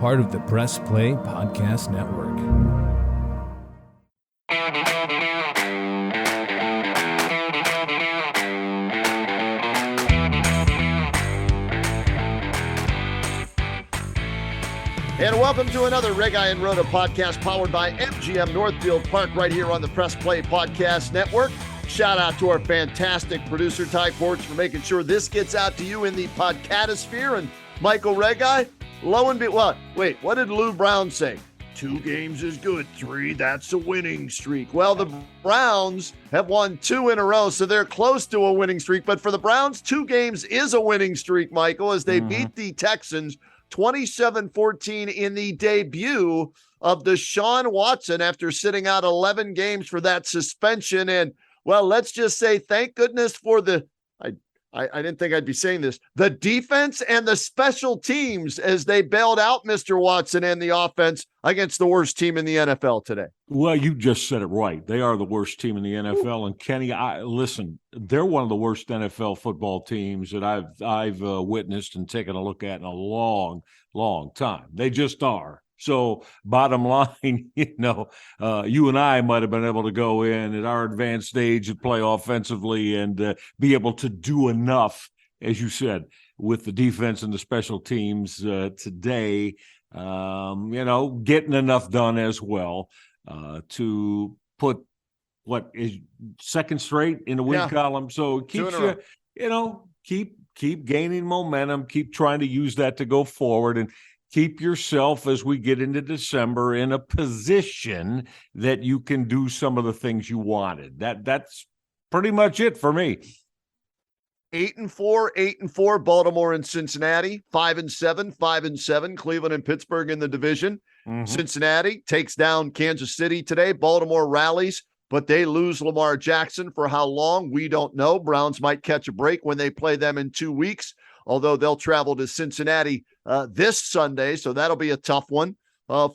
part of the Press Play Podcast Network. And welcome to another Red Guy and Rhoda podcast powered by MGM Northfield Park right here on the Press Play Podcast Network. Shout out to our fantastic producer, Ty Porch, for making sure this gets out to you in the podcatosphere. And Michael Red Guy, lo and behold, wait, what did Lou Brown say? 2 games is good, 3, that's a winning streak. Well, the Browns have won 2 in a row, so they're close to a winning streak. But for the Browns, 2 games is a winning streak, Michael, as they beat the Texans 27-14 in the debut of Deshaun Watson after sitting out 11 games for that suspension. And, well, let's just say thank goodness for I didn't think I'd be saying this, the defense and the special teams as they bailed out Mr. Watson and the offense against the worst team in the NFL today. Well, you just said it right. They are the worst team in the NFL. And Kenny, listen, they're one of the worst NFL football teams that I've witnessed and taken a look at in a long, long time. They just are. So bottom line, you and I might have been able to go in at our advanced age and play offensively and be able to do enough, as you said, with the defense and the special teams today, getting enough done as well to put what is second straight in the win column. So it keeps keep gaining momentum, keep trying to use that to go forward and keep yourself, as we get into December, in a position that you can do some of the things you wanted. That's pretty much it for me. 8-4, Baltimore and Cincinnati, 5-7, 5-7, Cleveland and Pittsburgh in the division. Cincinnati takes down Kansas City today. Baltimore rallies, but they lose Lamar Jackson. For how long, we don't know. Browns might catch a break when they play them in 2 weeks, although they'll travel to Cincinnati this Sunday, so that'll be a tough one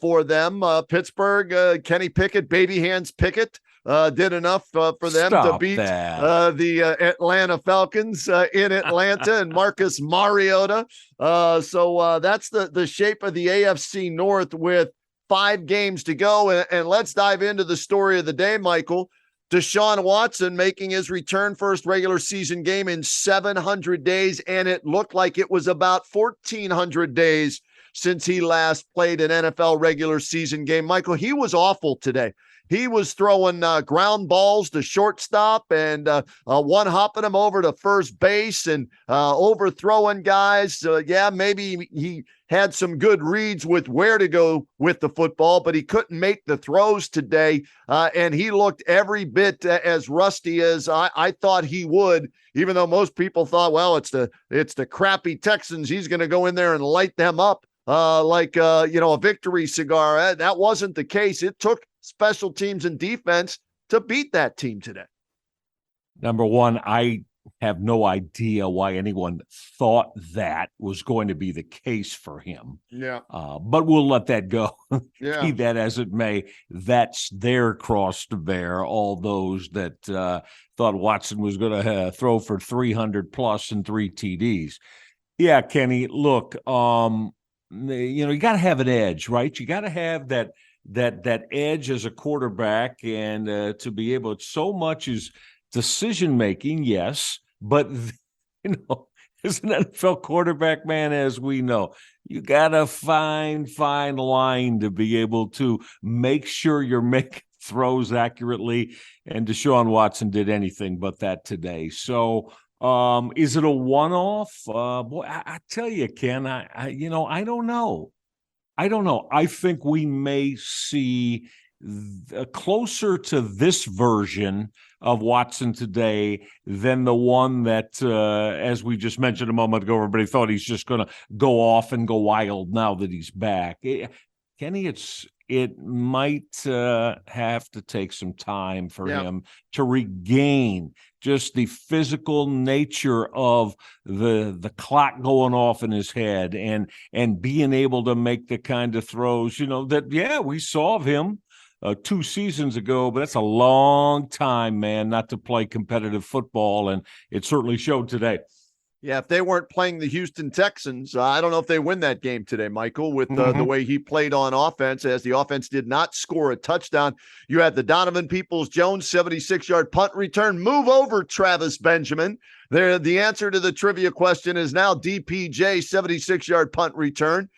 for them. Pittsburgh, Kenny Pickett, baby hands Pickett, did enough for them to beat the Atlanta Falcons in Atlanta and Marcus Mariota. So that's the shape of the AFC North with 5 games to go. And let's dive into the story of the day, Michael. Deshaun Watson making his return first regular season game in 700 days, and it looked like it was about 1,400 days since he last played an NFL regular season game. Michael, he was awful today. He was throwing ground balls to shortstop and one-hopping them over to first base and overthrowing guys. Maybe he had some good reads with where to go with the football, but he couldn't make the throws today. And he looked every bit as rusty as I thought he would, even though most people thought, well, it's the crappy Texans. He's going to go in there and light them up like a victory cigar. That wasn't the case. It took special teams and defense to beat that team today. Number one, I have no idea why anyone thought that was going to be the case for him. Yeah. But we'll let that go. Yeah. Be that as it may, that's their cross to bear. All those that thought Watson was going to throw for 300 plus and 3 TDs. Yeah, Kenny, look, you got to have an edge, right? You got to have that edge as a quarterback, and to be able, so much is decision making, yes, but as an NFL quarterback, man, as we know, you got a fine line to be able to make sure you're making throws accurately, and Deshaun Watson did anything but that today. So is it a one-off? Boy, I tell you, Ken, I don't know. I think we may see closer to this version of Watson today than the one that, as we just mentioned a moment ago, everybody thought he's just going to go off and go wild now that he's back. Kenny, it might have to take some time for him to regain just the physical nature of the clock going off in his head and being able to make the kind of throws, that, we saw of him 2 seasons ago, but that's a long time, man, not to play competitive football, and it certainly showed today. Yeah, if they weren't playing the Houston Texans, I don't know if they win that game today, Michael, with the way he played on offense, as the offense did not score a touchdown. You had the Donovan Peoples-Jones 76-yard punt return. Move over, Travis Benjamin. There, the answer to the trivia question is now DPJ 76-yard punt return.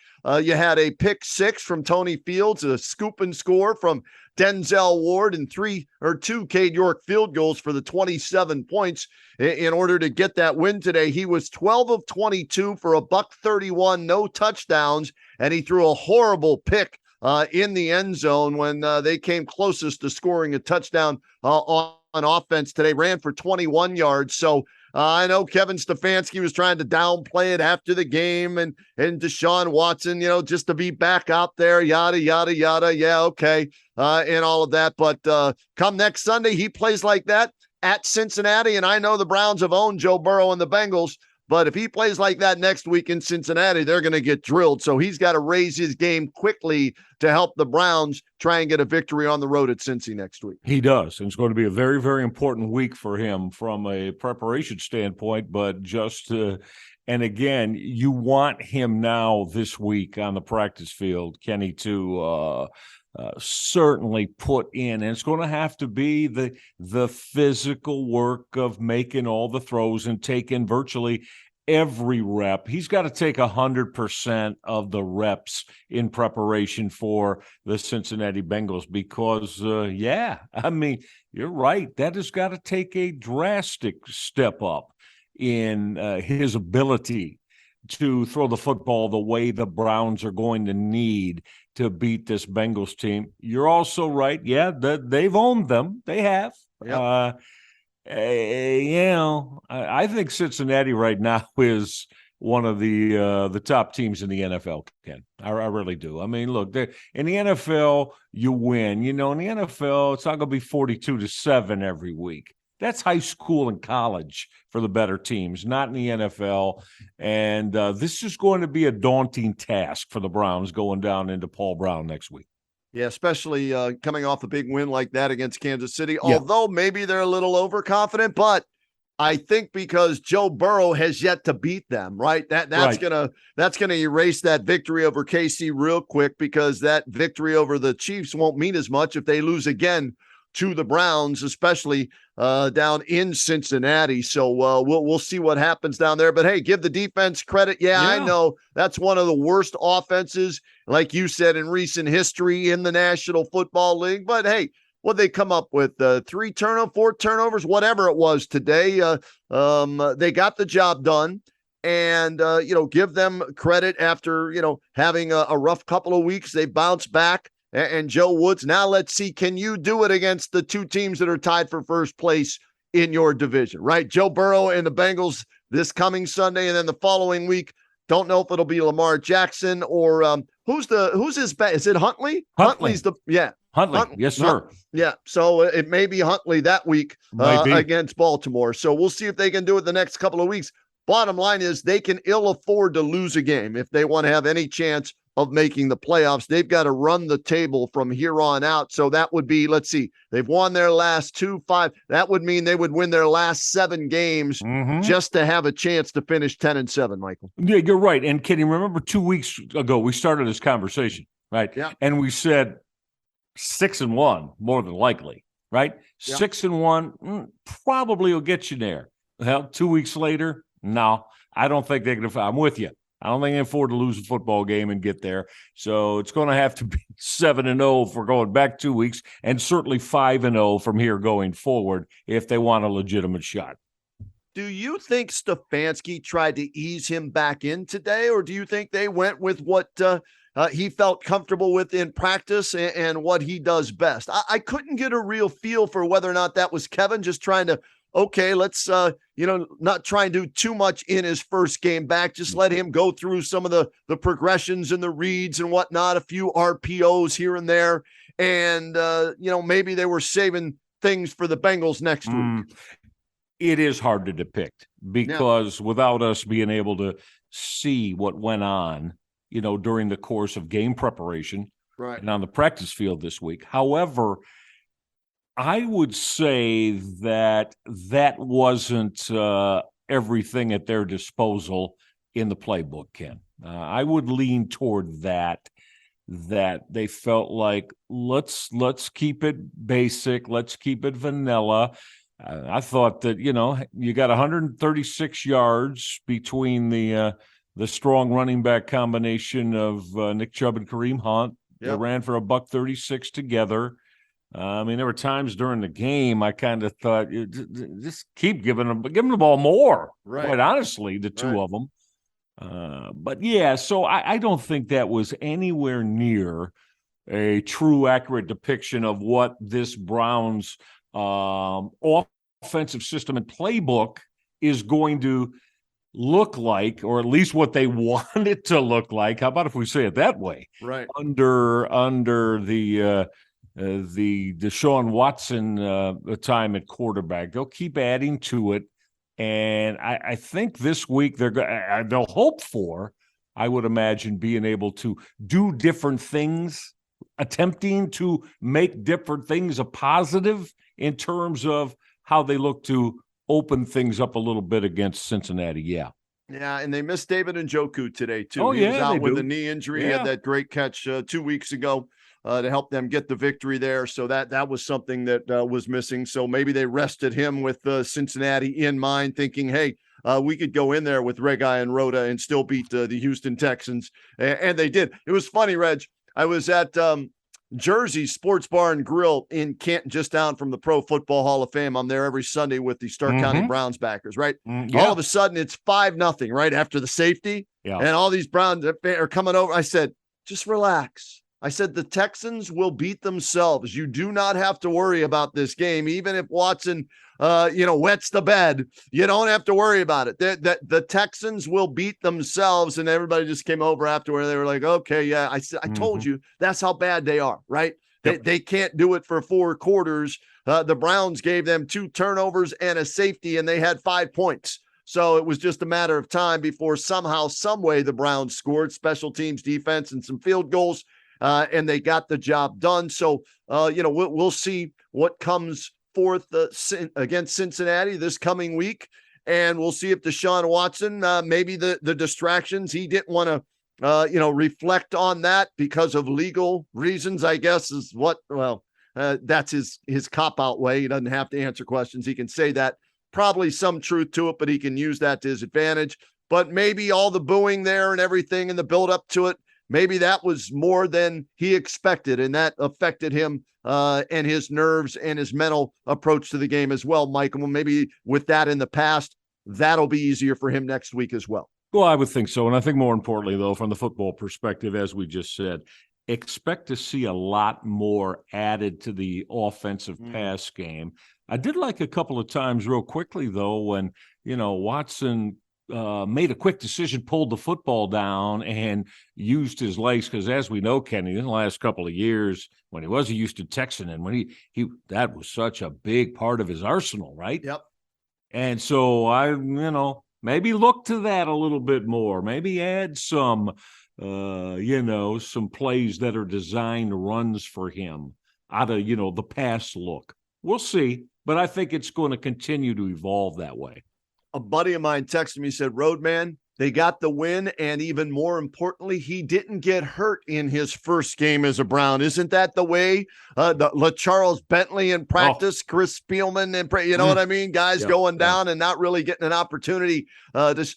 You had a pick six from Tony Fields, a scoop and score from Denzel Ward, and two Cade York field goals for the 27 points in order to get that win today. He was 12 of 22 for a $131, no touchdowns, and he threw a horrible pick in the end zone when they came closest to scoring a touchdown on offense today. Ran for 21 yards. So I know Kevin Stefanski was trying to downplay it after the game, and Deshaun Watson, just to be back out there, yada, yada, yada. Yeah, okay, and all of that. But come next Sunday, he plays like that at Cincinnati, and I know the Browns have owned Joe Burrow and the Bengals, but if he plays like that next week in Cincinnati, they're going to get drilled. So he's got to raise his game quickly to help the Browns try and get a victory on the road at Cincy next week. He does, and it's going to be a very, very important week for him from a preparation standpoint, but just and again, you want him now this week on the practice field, Kenny, to certainly put in, and it's going to have to be the physical work of making all the throws and taking virtually every rep. He's got to take 100% of the reps in preparation for the Cincinnati Bengals because, you're right. That has got to take a drastic step up in his ability to throw the football the way the Browns are going to need to beat this Bengals team. You're also right. Yeah, they've owned them. They have. Yep. I think Cincinnati right now is one of the top teams in the NFL, Ken. I really do. I mean, look, in the NFL, you win. In the NFL, it's not going to be 42-7 every week. That's high school and college for the better teams, not in the NFL. And this is going to be a daunting task for the Browns going down into Paul Brown next week. Yeah, especially coming off a big win like that against Kansas City, although maybe they're a little overconfident, but I think because Joe Burrow has yet to beat them, right? That's gonna erase that victory over KC real quick, because that victory over the Chiefs won't mean as much if they lose again to the Browns, especially down in Cincinnati. So we'll see what happens down there. But hey, give the defense credit. Yeah, I know that's one of the worst offenses, like you said, in recent history in the National Football League. But hey, what they come up with, 4 turnovers, whatever it was today. They got the job done. And, give them credit after, having a rough couple of weeks. They bounced back. And Joe Woods, now let's see, can you do it against the two teams that are tied for first place in your division, right? Joe Burrow and the Bengals this coming Sunday, and then the following week, don't know if it'll be Lamar Jackson or who's his bet? Is it Huntley? Huntley's Huntley. Yes, sir. Yeah. So it may be Huntley that week against Baltimore. So we'll see if they can do it the next couple of weeks. Bottom line is they can ill afford to lose a game if they want to have any chance of making the playoffs. They've got to run the table from here on out. So that would be, let's see, they've won their last 2-5. That would mean they would win their last 7 games just to have a chance to finish 10-7, Michael. Yeah, you're right. And Kenny, remember 2 weeks ago, we started this conversation, right? Yeah. And we said 6-1, more than likely, right? Yeah. 6-1 probably will get you there. Well, 2 weeks later, no, I don't think they're going to. I'm with you. I don't think they can afford to lose a football game and get there. So it's going to have to be 7-0 for going back 2 weeks, and certainly 5-0 from here going forward if they want a legitimate shot. Do you think Stefanski tried to ease him back in today, or do you think they went with what he felt comfortable with in practice and what he does best? I couldn't get a real feel for whether or not that was Kevin just trying to, okay, let's, not try and do too much in his first game back. Just let him go through some of the progressions and the reads and whatnot, a few RPOs here and there. And, maybe they were saving things for the Bengals next week. It is hard to depict because without us being able to see what went on, during the course of game preparation and on the practice field this week. However, I would say that wasn't everything at their disposal in the playbook, Ken. I would lean toward that they felt like let's keep it basic, let's keep it vanilla. I thought that, you got 136 yards between the strong running back combination of Nick Chubb and Kareem Hunt. Yep. They ran for $136 together. There were times during the game I kind of thought, just keep giving them the ball more. Right. Quite honestly, the two of them. But yeah, so I don't think that was anywhere near a true, accurate depiction of what this Browns offensive system and playbook is going to look like, or at least what they want it to look like. How about if we say it that way? Right. Under the Deshaun Watson time at quarterback, they'll keep adding to it. And I think this week they'll hope for, I would imagine, being able to do different things, attempting to make different things a positive in terms of how they look to open things up a little bit against Cincinnati. Yeah. Yeah, and they missed David Njoku today, too. Oh, he was out with a knee injury. Yeah. He had that great catch 2 weeks ago to help them get the victory there. So that was something that was missing. So maybe they rested him with Cincinnati in mind, thinking, hey, we could go in there with Regai and Rhoda and still beat the Houston Texans. And they did. It was funny, Reg. I was at Jersey Sports Bar and Grill in Canton, just down from the Pro Football Hall of Fame. I'm there every Sunday with the Stark County Browns backers, right? Yeah. All of a sudden, it's 5-0, right, after the safety. Yeah. And all these Browns are coming over. I said, just relax. I said, the Texans will beat themselves. You do not have to worry about this game. Even if Watson, wets the bed, you don't have to worry about it. The Texans will beat themselves. And everybody just came over afterward. They were like, okay, yeah. I said, I told you that's how bad they are, right? Yep. They can't do it for 4 quarters. The Browns gave them 2 turnovers and a safety, and they had 5 points. So it was just a matter of time before somehow, some way the Browns scored, special teams, defense, and some field goals. And they got the job done. So, we'll see what comes forth against Cincinnati this coming week. And we'll see if Deshaun Watson, maybe the distractions, he didn't want to, reflect on that because of legal reasons, I guess, is what, that's his cop-out way. He doesn't have to answer questions. He can say that. Probably some truth to it, but he can use that to his advantage. But maybe all the booing there and everything and the build up to it, maybe that was more than he expected, and that affected him and his nerves and his mental approach to the game as well, Michael. Maybe with that in the past, that'll be easier for him next week as well. Well, I would think so. And I think more importantly, though, from the football perspective, as we just said, expect to see a lot more added to the offensive pass game. I did like a couple of times real quickly, though, when, Watson made a quick decision, pulled the football down, and used his legs. Because as we know, Kenny, in the last couple of years, when he was a Houston Texan, and when he that was such a big part of his arsenal, right? Yep. And so I, maybe look to that a little bit more. Maybe add some, some plays that are designed runs for him out of, the pass look. We'll see, but I think it's going to continue to evolve that way. A buddy of mine texted me, said, Roadman, they got the win, and even more importantly, he didn't get hurt in his first game as a Brown. Isn't that the way? Charles Bentley in practice, Chris Spielman, and you know what I mean? Guys going down and not really getting an opportunity.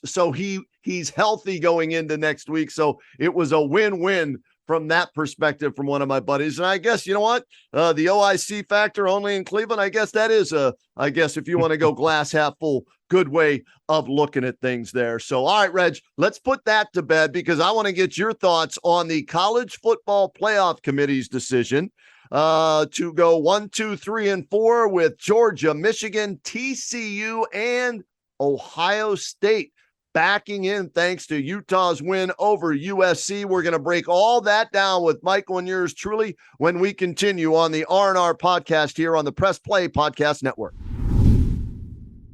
So he's healthy going into next week. So it was a win-win from that perspective from one of my buddies. And I guess, you know what? The OIC factor only in Cleveland, I guess that is if you want to go glass half full, good way of looking at things there. So, all right, Reg, let's put that to bed because I want to get your thoughts on the College Football Playoff Committee's decision to go 1, 2, 3, and 4 with Georgia, Michigan, TCU, and Ohio State backing in thanks to Utah's win over USC. We're going to break all that down with Michael and yours truly when we continue on the R&R podcast here on the Press Play Podcast Network.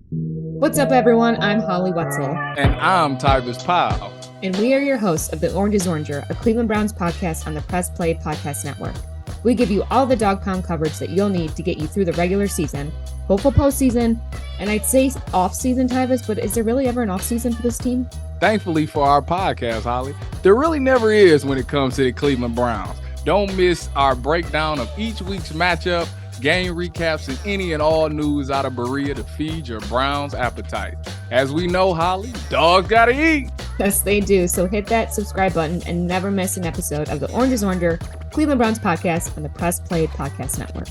What's up, everyone? I'm Holly Wetzel. And I'm Tybus Powell. And we are your hosts of The Orange is Oranger, a Cleveland Browns podcast on the Press Play Podcast Network. We give you all the dog pound coverage that you'll need to get you through the regular season, hopeful postseason, and I'd say off-season, Tyvis, but is there really ever an off-season for this team? Thankfully for our podcast, Holly, there really never is when it comes to the Cleveland Browns. Don't miss our breakdown of each week's matchup, game recaps, and any and all news out of Berea to feed your Browns appetite. As we know, Holly, dogs gotta eat. Yes, they do. So hit that subscribe button and never miss an episode of the Orange is Oranger, Cleveland Browns podcast on the Press Play Podcast Network.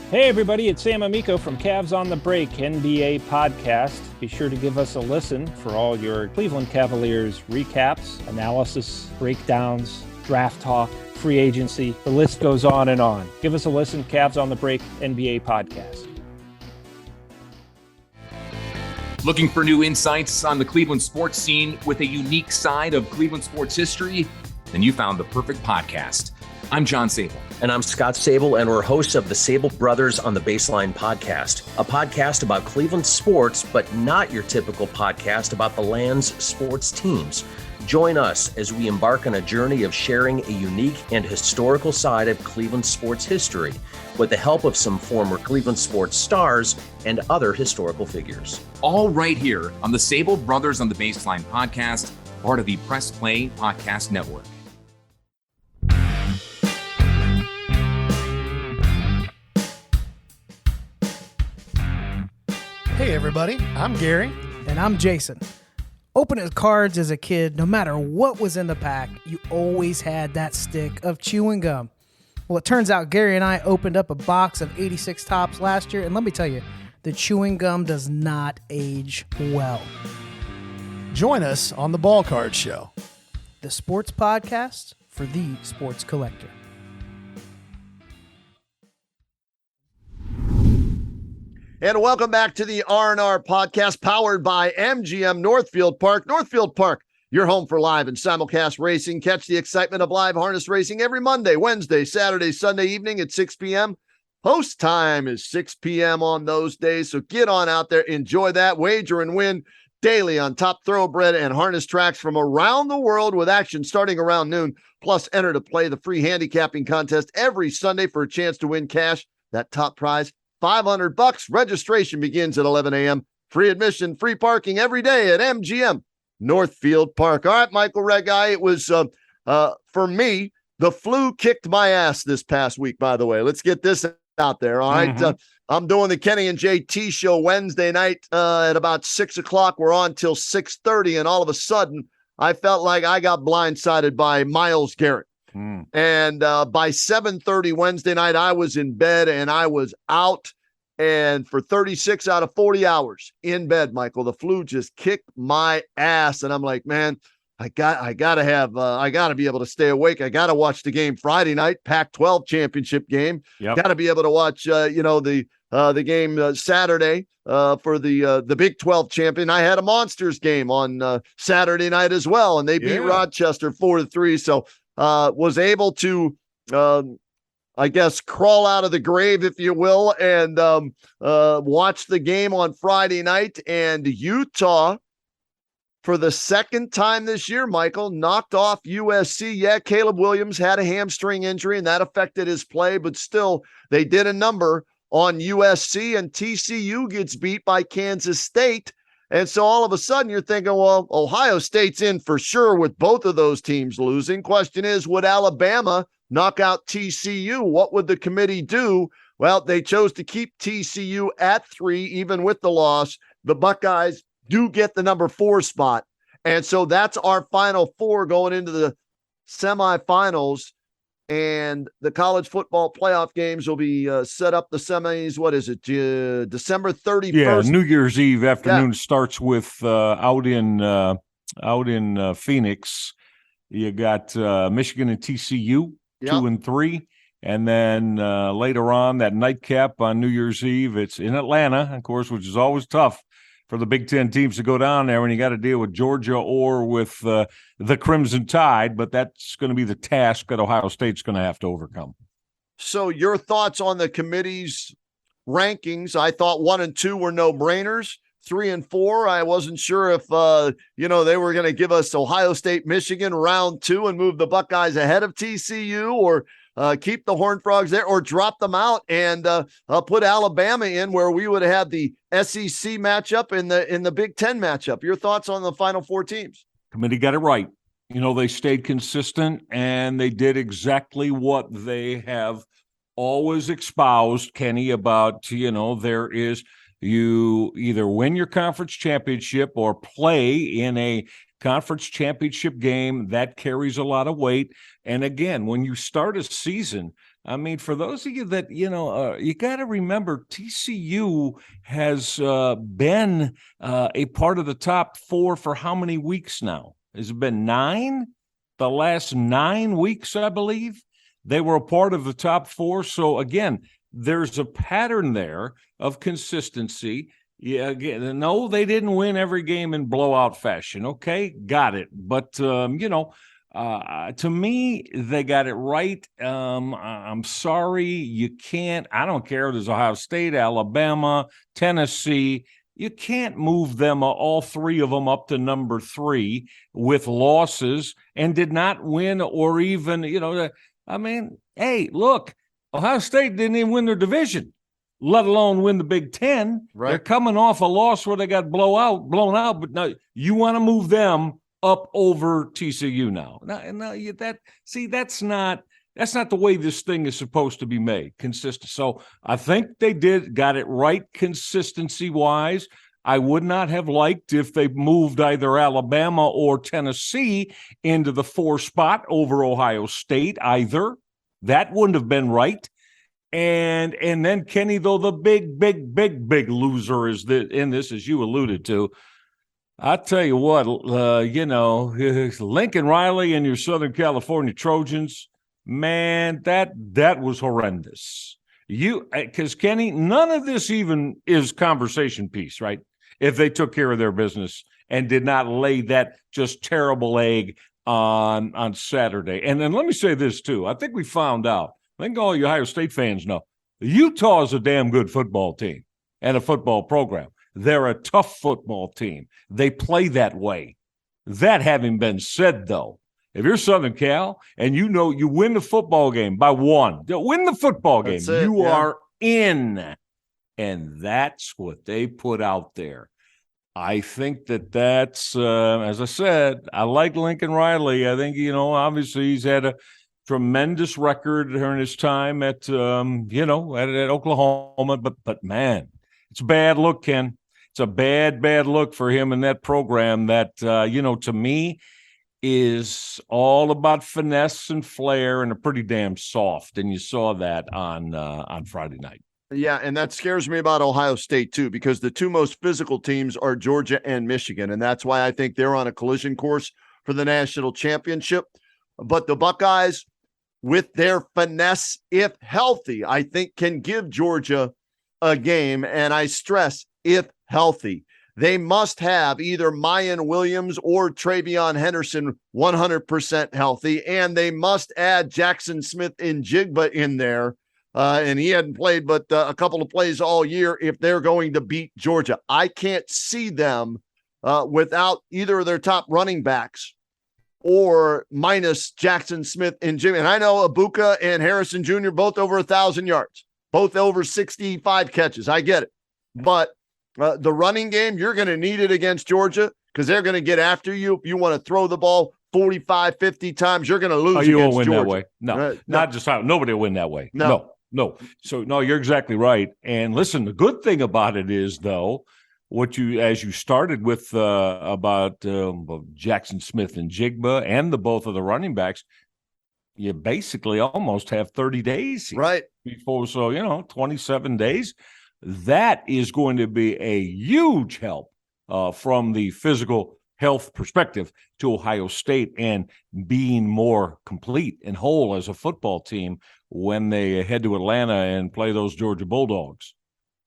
Hey everybody, it's Sam Amico from Cavs on the Break NBA podcast. Be sure to give us a listen for all your Cleveland Cavaliers recaps, analysis, breakdowns, draft talk, free agency. The list goes on and on. Give us a listen, Cavs on the Break NBA podcast. Looking for new insights on the Cleveland sports scene with a unique side of Cleveland sports history? Then you found the perfect podcast. I'm John Sable. And I'm Scott Sable, and we're hosts of the Sable Brothers on the Baseline podcast, a podcast about Cleveland sports, but not your typical podcast about the land's sports teams. Join us as we embark on a journey of sharing a unique and historical side of Cleveland sports history with the help of some former Cleveland sports stars and other historical figures. All right here on the Sable Brothers on the Baseline podcast, part of the Press Play Podcast Network. Hey everybody, I'm Gary. And I'm Jason. Opening cards as a kid, no matter what was in the pack, you always had that stick of chewing gum. Well, it turns out Gary and I opened up a box of 86 Tops last year, and let me tell you, the chewing gum does not age well. Join us on the Ball Card Show, the sports podcast for the sports collector. And welcome back to the R&R podcast powered by MGM Northfield Park. Northfield Park, your home for live and simulcast racing. Catch the excitement of live harness racing every Monday, Wednesday, Saturday, Sunday evening at 6 p.m. Post time is 6 p.m. on those days, so get on out there, enjoy that, wager and win daily on top thoroughbred and harness tracks from around the world with action starting around noon. Plus, enter to play the free handicapping contest every Sunday for a chance to win cash. That top prize, $500. Registration begins at 11 a.m. Free admission, free parking every day at MGM Northfield Park. All right, Michael Regai, it was, for me, the flu kicked my ass this past week, by the way. Let's get this out there, all right? I'm doing the Kenny and JT show Wednesday night at about 6 o'clock. We're on till 6:30, and all of a sudden, I felt like I got blindsided by Myles Garrett. And by 7:30 Wednesday night, I was in bed and I was out. And for 36 out of 40 hours in bed, Michael, the flu just kicked my ass. And I'm like, man, I gotta be able to stay awake. I gotta watch the game Friday night, Pac-12 championship game. Gotta be able to watch, the game Saturday for the Big 12 champion. I had a Monsters game on Saturday night as well, and they beat Rochester 4-3. So was able to, I guess, crawl out of the grave, if you will, and watch the game on Friday night. And Utah, for the second time this year, Michael, knocked off USC. Yeah, Caleb Williams had a hamstring injury, and that affected his play, but still, they did a number on USC, and TCU gets beat by Kansas State. And so all of a sudden you're thinking, well, Ohio State's in for sure with both of those teams losing. Question is, would Alabama knock out TCU? What would the committee do? Well, they chose to keep TCU at 3, even with the loss. The Buckeyes do get the number 4 spot. And so that's our final 4 going into the semifinals. And the college football playoff games will be set up the semis. What is it? December 31st. Yeah, New Year's Eve afternoon starts with out in Phoenix. You got Michigan and TCU 2 and 3, and then later on that nightcap on New Year's Eve. It's in Atlanta, of course, which is always tough for the Big Ten teams to go down there when you got to deal with Georgia or with the Crimson Tide, but that's going to be the task that Ohio State's going to have to overcome. So your thoughts on the committee's rankings? I thought 1 and 2 were no-brainers. 3 and 4, I wasn't sure if, they were going to give us Ohio State, Michigan round 2 and move the Buckeyes ahead of TCU, or keep the Horned Frogs there or drop them out and put Alabama in where we would have the SEC matchup in the Big Ten matchup. Your thoughts on the Final Four teams? Committee got it right. They stayed consistent and they did exactly what they have always espoused, Kenny, about, there is you either win your conference championship or play in a conference championship game. That carries a lot of weight. And again, when you start a season, I mean, for those of you that, you got to remember TCU has been a part of the top 4 for how many weeks now? Has it been 9? The last 9 weeks, I believe. They were a part of the top 4. So, again, there's a pattern there of consistency. Yeah, again, no, they didn't win every game in blowout fashion. Okay, got it. But, to me, they got it right. I'm sorry, you can't. I don't care if there's Ohio State, Alabama, Tennessee. You can't move them, all 3 of them, up to number 3 with losses and did not win or even, hey, look, Ohio State didn't even win their division, let alone win the Big Ten. Right. They're coming off a loss where they got blown out, but now you want to move them up over TCU now. That's not the way this thing is supposed to be made, consistent. So I think they got it right consistency-wise. I would not have liked if they moved either Alabama or Tennessee into the 4 spot over Ohio State either. That wouldn't have been right. And then, Kenny, though, the big loser is in this, as you alluded to. I tell you what, Lincoln Riley and your Southern California Trojans, man, that was horrendous. Because Kenny, none of this even is conversation piece, right? If they took care of their business and did not lay that just terrible egg on Saturday. And then let me say this too. I think we found out. I think all you Ohio State fans know Utah is a damn good football team and a football program. They're a tough football team. They play that way. That having been said, though, if you're Southern Cal and you win the football game by 1, win the football game, you are in. And that's what they put out there. I think that's, as I said, I like Lincoln Riley. I think, obviously he's had a tremendous record during his time at Oklahoma. But man, it's a bad look, Ken. It's a bad look for him in that program that, to me, is all about finesse and flair and a pretty damn soft. And you saw that on Friday night. Yeah, and that scares me about Ohio State, too, because the 2 most physical teams are Georgia and Michigan, and that's why I think they're on a collision course for the national championship. But the Buckeyes, with their finesse, if healthy, I think can give Georgia a game, and I stress, if healthy. They must have either Mayan Williams or Travion Henderson 100% healthy, and they must add Jackson Smith-Njigba in there. And he hadn't played but a couple of plays all year if they're going to beat Georgia. I can't see them without either of their top running backs or minus Jackson Smith-Njigba. And I know Abuka and Harrison Jr. both over 1,000 yards, both over 65 catches. I get it. But the running game, you're going to need it against Georgia because they're going to get after you. If you want to throw the ball 45, 50 times, you're going to lose you against won't win Georgia. That way. No, not just how. Nobody will win that way. No. So, no, you're exactly right. And listen, the good thing about it is, though, as you started with about Jackson Smith-Njigba and both of the running backs, you basically almost have 30 days right before. So, 27 days. That is going to be a huge help from the physical health perspective to Ohio State and being more complete and whole as a football team when they head to Atlanta and play those Georgia Bulldogs.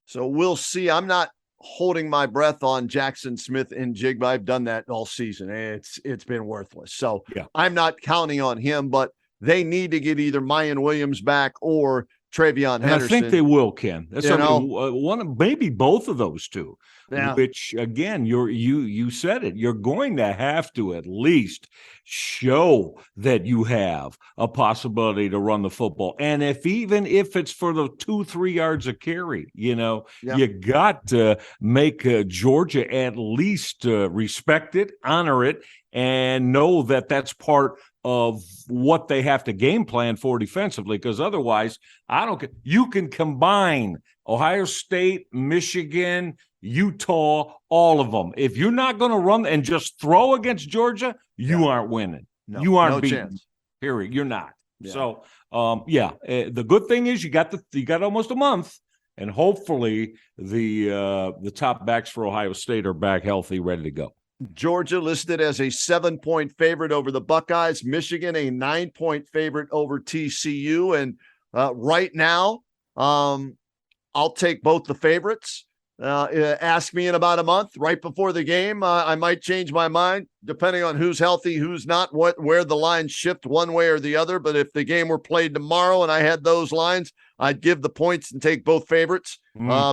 So we'll see. I'm not holding my breath on Jackson Smith-Njigba. I've done that all season. It's been worthless. So yeah. I'm not counting on him, but they need to get either Mayan Williams back or Travion And Henderson. I think they will, Ken. That's You one, maybe both of those two. Yeah. Which again, you said it. You're going to have to at least show that you have a possibility to run the football, and even if it's for the 2-3 yards of carry, you got to make Georgia at least respect it, honor it, and know that that's part of what they have to game plan for defensively, because otherwise, I don't care. You can combine Ohio State, Michigan, Utah, all of them. If you're not going to run and just throw against Georgia, you aren't winning. No, you aren't no beating. chance. Period. You're not. Yeah. So, the good thing is you got almost a month, and hopefully the top backs for Ohio State are back healthy, ready to go. Georgia listed as a 7-point favorite over the Buckeyes. Michigan a 9-point favorite over TCU. And right now, I'll take both the favorites. Ask me in about a month, right before the game. I might change my mind depending on who's healthy, who's not, where the lines shift one way or the other. But if the game were played tomorrow and I had those lines, I'd give the points and take both favorites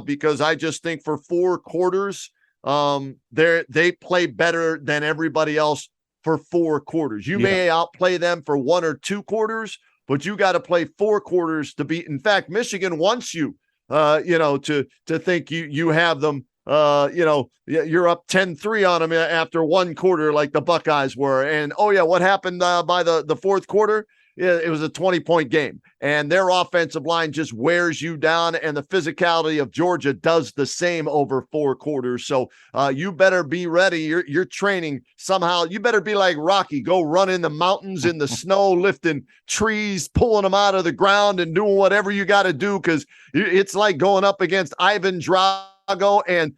because I just think for 4 quarters, they play better than everybody else for 4 quarters. You may outplay them for 1 or 2 quarters, but you got to play 4 quarters to beat. In fact, Michigan wants you, to think you have them, you're up 10-3 on them after 1 quarter, like the Buckeyes were. And what happened by the 4th quarter? It was a 20-point game, and their offensive line just wears you down, and the physicality of Georgia does the same over 4 quarters. So you better be ready. You're training somehow. You better be like Rocky, go run in the mountains in the snow, lifting trees, pulling them out of the ground, and doing whatever you got to do, because it's like going up against Ivan Drago and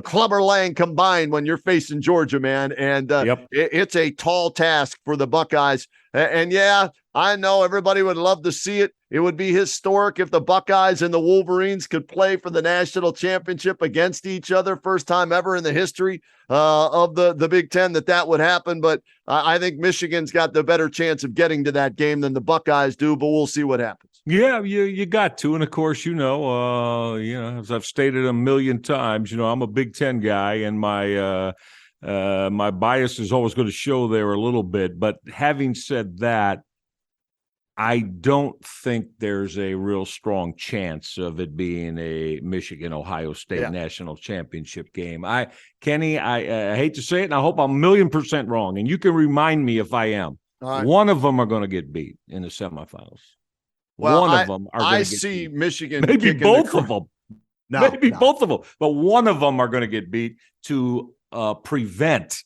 Clubber Lang combined when you're facing Georgia, man. And it's a tall task for the Buckeyes. And I know everybody would love to see it. It would be historic if the Buckeyes and the Wolverines could play for the national championship against each other. First time ever in the history of the Big Ten that would happen. But I think Michigan's got the better chance of getting to that game than the Buckeyes do, but we'll see what happens. Yeah, you got to. And of course, as I've stated a million times, I'm a Big Ten guy, and my bias is always going to show there a little bit. But having said that, I don't think there's a real strong chance of it being a Michigan-Ohio State national championship game. Kenny, I hate to say it, and I hope I'm 1,000,000% wrong, and you can remind me if I am. Right. One of them are going to get beat in the semifinals. Well, one of them are going to get see beat. Michigan. Maybe both of them. No, both of them. But one of them are going to get beat to prevent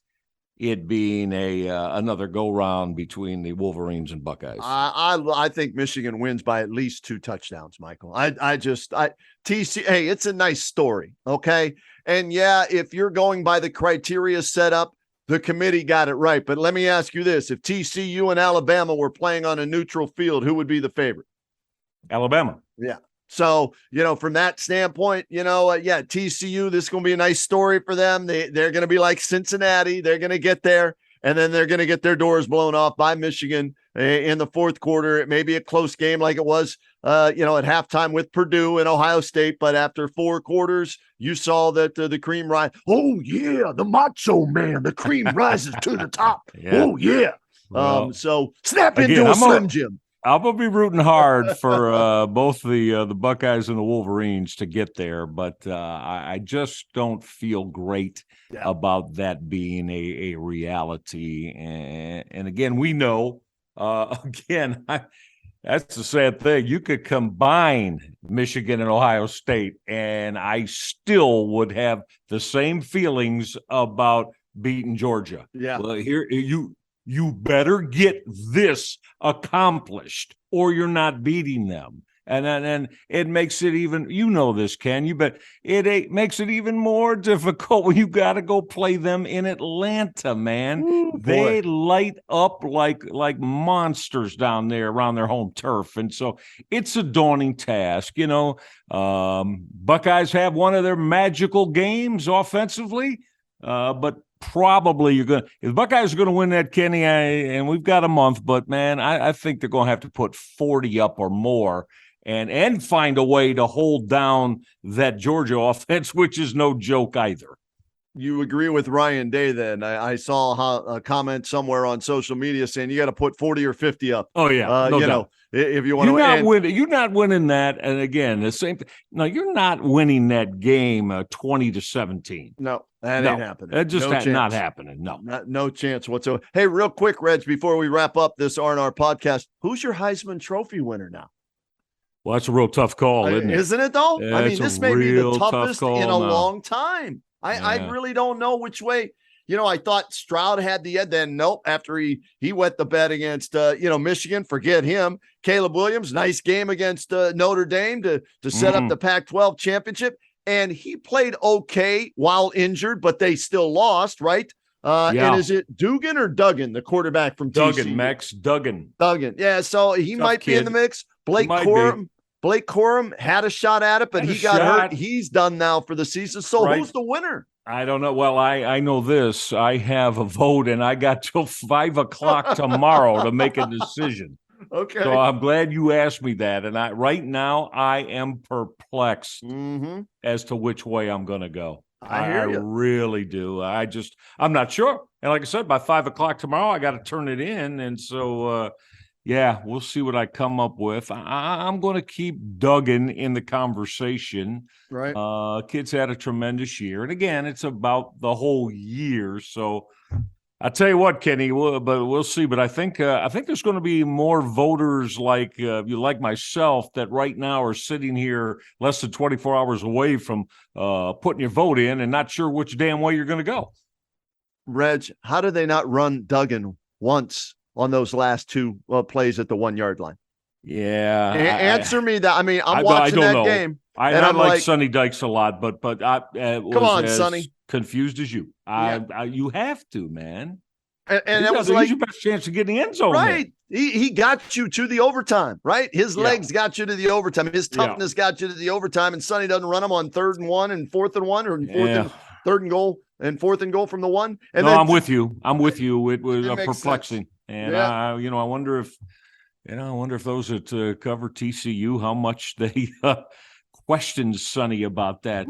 it being another go-round between the Wolverines and Buckeyes. I think Michigan wins by at least 2 touchdowns, Michael. TC, hey, it's a nice story, okay? And if you're going by the criteria set up, the committee got it right. But let me ask you this. If TCU and Alabama were playing on a neutral field, who would be the favorite? Alabama. Yeah. So, from that standpoint, TCU, this is going to be a nice story for them. They're going to be like Cincinnati. They're going to get there, and then they're going to get their doors blown off by Michigan in the 4th quarter. It may be a close game like it was, at halftime with Purdue and Ohio State. But after 4 quarters, you saw that the cream rise. Oh, yeah, the macho man. The cream rises to the top. Yeah. Oh, yeah. Well, so snap into a Slim Jim. I'm going to be rooting hard for both the Buckeyes and the Wolverines to get there, but I just don't feel great about that being a reality. And again, we know, that's the sad thing. You could combine Michigan and Ohio State, and I still would have the same feelings about beating Georgia. Yeah. Well, here you better get this accomplished or you're not beating them. And it makes it even, this, Ken, it makes it even more difficult when you got to go play them in Atlanta, man. Ooh, they light up like monsters down there around their home turf. And so it's a daunting task, Buckeyes have one of their magical games offensively, but probably if the Buckeyes are going to win that, Kenny, and we've got a month, but man, I think they're going to have to put 40 up or more. and find a way to hold down that Georgia offense, which is no joke either. You agree with Ryan Day then? I saw a comment somewhere on social media saying you got to put 40 or 50 up. Oh, yeah. No doubt. If you want to win. You're not winning that. And again, the same thing. No, you're not winning that game 20-17. No, that ain't happening. That's just not happening. No. No chance whatsoever. Hey, real quick, Reg, before we wrap up this R&R podcast, who's your Heisman Trophy winner now? Well, that's a real tough call, isn't it? Isn't it, though? Yeah, I mean, this may be the toughest in a now. long time. I really don't know which way. I thought Stroud had the edge. Then nope. After he wet the bed against Michigan, forget him. Caleb Williams, nice game against Notre Dame to set up the Pac-12 championship, and he played okay while injured, but they still lost, right? And is it Dugan or Duggan, the quarterback from TCU? Max Duggan. Yeah, so he might be in the mix. Blake Corum had a shot at it, but he got hurt. He's done now for the season. So who's the winner? I don't know. Well, I know this. I have a vote, and I got till 5 o'clock tomorrow to make a decision. Okay. So I'm glad you asked me that. And right now I am perplexed as to which way I'm going to go. I really do. I'm not sure. And like I said, by 5 o'clock tomorrow, I got to turn it in. And so, we'll see what I come up with. I'm going to keep Duggan in the conversation. Right. Kid's had a tremendous year. And again, it's about the whole year. So I'll tell you what, Kenny, we'll see. But I think there's going to be more voters like myself that right now are sitting here less than 24 hours away from putting your vote in and not sure which damn way you're going to go. Reg, how did they not run Duggan once on those last two plays at the 1 yard line? Yeah. Answer me that. I mean, I'm watching that game. I like Sonny Dykes a lot, but I come on, Sonny. Confused as you. You have to, man. And that was like your best chance to get in the end zone. Right. He got you to the overtime, right? His legs got you to the overtime. His toughness got you to the overtime. And Sonny doesn't run him on 3rd and 1 and 4th and 1 or 3rd and goal and 4th and goal from the 1. And I'm with you. It was perplexing. Sense. And I wonder if those that cover TCU, how much they questioned Sonny about that.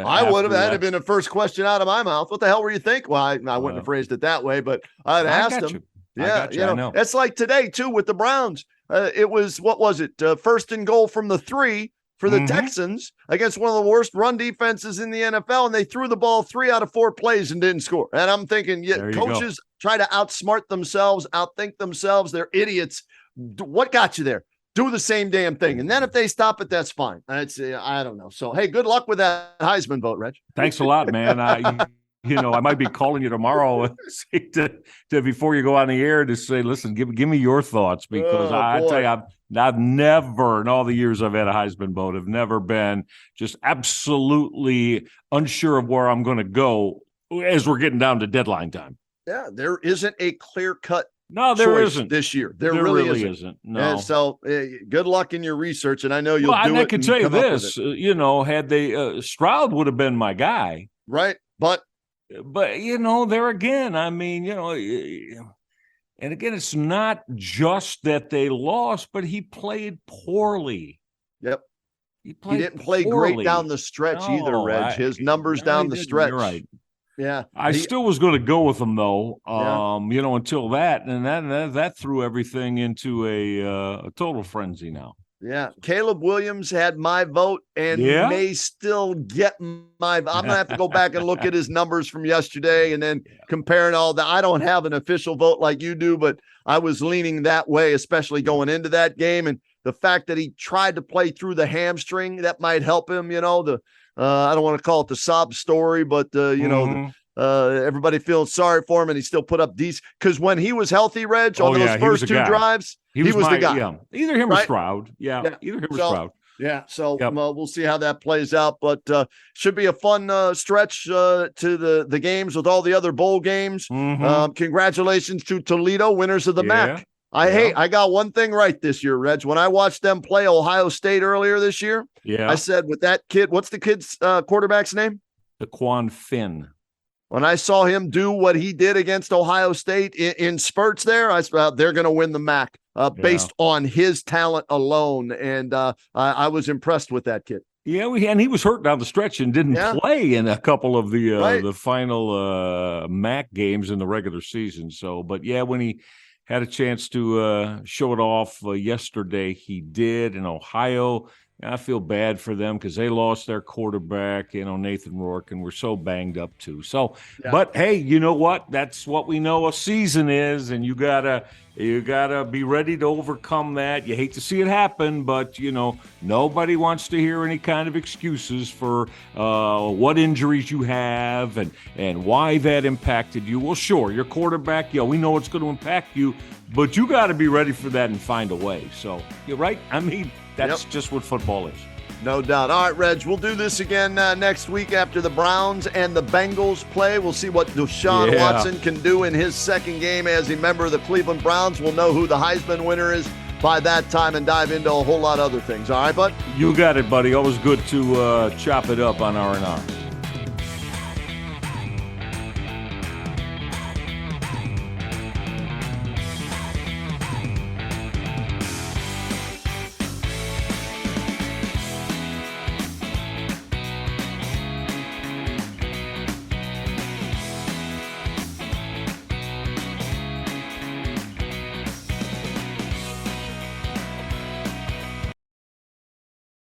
I would have. That'd have been the first question out of my mouth. What the hell were you thinking? Well, I wouldn't have phrased it that way, but I'd asked him. Yeah, I know. It's like today too with the Browns. It was, what was it? 1st and goal from the 3 for the Texans against one of the worst run defenses in the NFL, and they threw the ball 3 out of 4 plays and didn't score. And I'm thinking, coaches try to outsmart themselves, outthink themselves. They're idiots. What got you there? Do the same damn thing. And then if they stop it, that's fine. I don't know. So, hey, good luck with that Heisman vote, Reg. Thanks a lot, man. I might be calling you tomorrow to before you go on the air to say, listen, give me your thoughts, because I tell you, I've never, in all the years I've had a Heisman vote, have never been just absolutely unsure of where I'm going to go as we're getting down to deadline time. Yeah, there isn't a clear-cut No, there isn't this year. There really isn't. No. And so, good luck in your research, and I know you'll do it. I can tell you this: had they Stroud would have been my guy, right? But there again, I mean, and again, it's not just that they lost, but he played poorly. Yep, he didn't play poorly. Great down the stretch either, Reg. His numbers down the stretch. You're right. Yeah, I still was going to go with him though. Until that, and that threw everything into a total frenzy now. Yeah, Caleb Williams had my vote and may still get my. I'm gonna have to go back and look at his numbers from yesterday and then comparing all that. I don't have an official vote like you do, but I was leaning that way, especially going into that game, and the fact that he tried to play through the hamstring, that might help him. I don't want to call it the sob story, but everybody feels sorry for him, and he still put up these, because when he was healthy, Reg, on those first 2 drives, he was the guy. Yeah. Either him or Stroud. Either him or Stroud. Yeah, so we'll see how that plays out, but should be a fun stretch to the games with all the other bowl games. Congratulations to Toledo, winners of the MAC. I got one thing right this year, Reg. When I watched them play Ohio State earlier this year, I said, with that kid, what's the kid's quarterback's name? Daquan Finn. When I saw him do what he did against Ohio State in spurts there, I said, they're going to win the MAC based on his talent alone. And I was impressed with that kid. Yeah, and he was hurt down the stretch and didn't play in a couple of the final MAC games in the regular season. So, but yeah, when he had a chance to show it off yesterday, he did. In Ohio, I feel bad for them because they lost their quarterback, Nathan Rourke, and we're so banged up too. So, but hey, you know what? That's what we know a season is, and you gotta be ready to overcome that. You hate to see it happen, but nobody wants to hear any kind of excuses for what injuries you have and why that impacted you. Well, sure, your quarterback, we know it's going to impact you, but you got to be ready for that and find a way. So you're right. I mean, that's just what football is. No doubt. All right, Reg, we'll do this again next week after the Browns and the Bengals play. We'll see what Deshaun Watson can do in his second game as a member of the Cleveland Browns. We'll know who the Heisman winner is by that time and dive into a whole lot of other things. All right, bud? You got it, buddy. Always good to chop it up on R&R.